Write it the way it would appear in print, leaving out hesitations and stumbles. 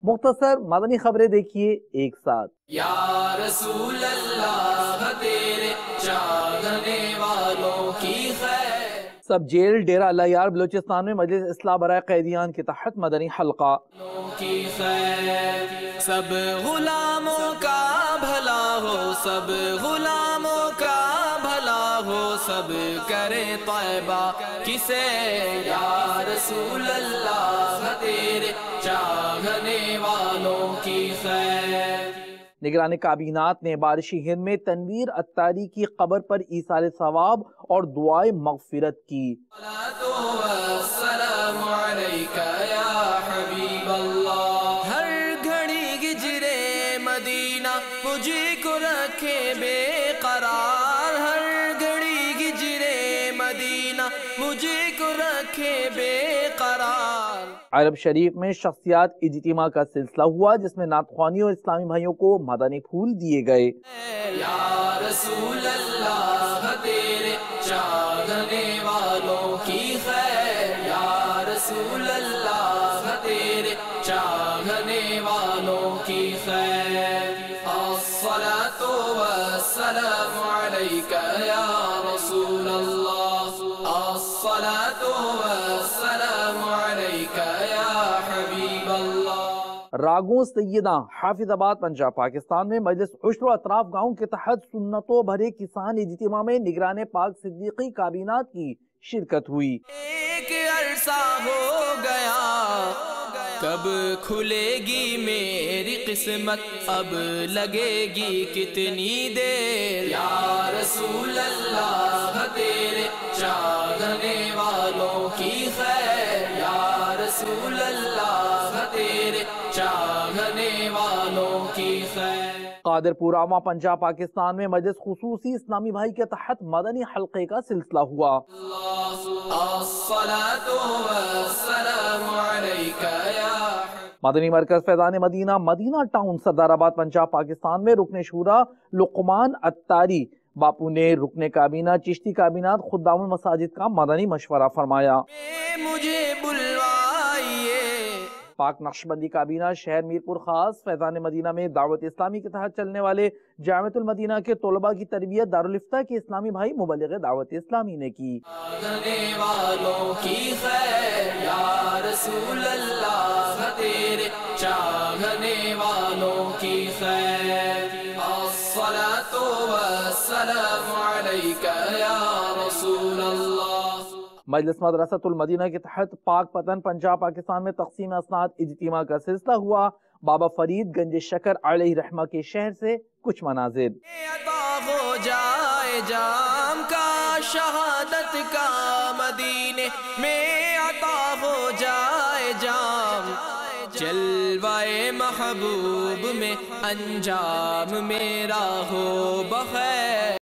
مختصر مدنی خبریں دیکھیے ایک ساتھ۔ یا رسول اللہ تیرے چاہنے والوں کی خیر، سب جیل ڈیرہ اللہ یار بلوچستان میں مجلس اصلاح برائے قیدیان کے تحت مدنی حلقہ۔ کی خیر، سب غلاموں کا بھلا ہو، سب غلاموں کا بھلا ہو، سب کرے طیبہ کسے، یا رسول اللہ تیرے چاہنے والوں کی خیر۔ نگران کابینات نے بارشی ہند میں تنویر اتاری کی قبر پر ایثار ثواب اور دعائے مغفرت کی۔ السلام علیکہ یا حبیب اللہ، ہر گھڑی ہجرے مدینہ مجھے کو رکھے بے قرار، ہر گھڑی ہجرے مدینہ مجھے کو رکھے بے قرار۔ عرب شریف میں شخصیات اجتماع کا سلسلہ ہوا جس میں نعت خوانی اور اسلامی بھائیوں کو مدنی پھول دیے گئے۔ یا رسول اللہ تیرے چاہنے والوں کی خیر، یا رسول اللہ تیرے چاہنے والوں کی خیر۔ الصلاۃ والسلام علیکہ یا رسول اللہ، الصلاۃ والسلام علیکہ یا حبیب اللہ۔ راگوں سیدہ حافظ آباد پنجاب پاکستان میں مجلس عشر و اطراف گاؤں کے تحت سنتوں بھرے کسان اجتماع میں نگران پاک صدیقی کابینات کی شرکت ہوئی۔ ایک عرصہ ہو گیا، کب کھلے گی میری قسمت، اب لگے گی کتنی دیر، یا رسول اللہ تیرے چاہنے والوں کی خیر، یا رسول اللہ تیرے چاہنے والوں کی خیر۔ قادر پوراما پنجاب پاکستان میں مجلس خصوصی اسلامی بھائی کے تحت مدنی حلقے کا سلسلہ ہوا۔ الصلاۃ والسلام علیکہ یا مدنی مرکز فیضان مدینہ مدینہ ٹاؤن سردار آباد پنجاب پاکستان میں رکن شورا لقمان اتاری باپو نے رکن کابینہ چشتی کابینات خدام المساجد کا مدنی مشورہ فرمایا۔ مجھے بلوائیے، پاک نقشبندی کابینہ شہر میرپور خاص فیضان مدینہ میں دعوت اسلامی کے تحت چلنے والے جامعۃ المدینہ کے طلباء کی تربیت دارالفتہ کے اسلامی بھائی مبلغ دعوت اسلامی نے کی۔ چاہنے والوں کی خیر، یا رسول اللہ تیرے چاہنے والوں کی خیر۔ الصلاۃ والسلام علیکہ یا رسول اللہ۔ مجلس مدرسۃ المدینہ کے تحت پاک پتن پنجاب پاکستان میں تقسیم اسناد اجتماع کا سلسلہ ہوا۔ بابا فرید گنج شکر علیہ رحمہ کے شہر سے کچھ مناظر۔ عطا ہو جائے جام کا شہادت کا مدینے میں، عطا ہو جائے جام جلوائے محبوب میں، انجام میرا ہو بخیر۔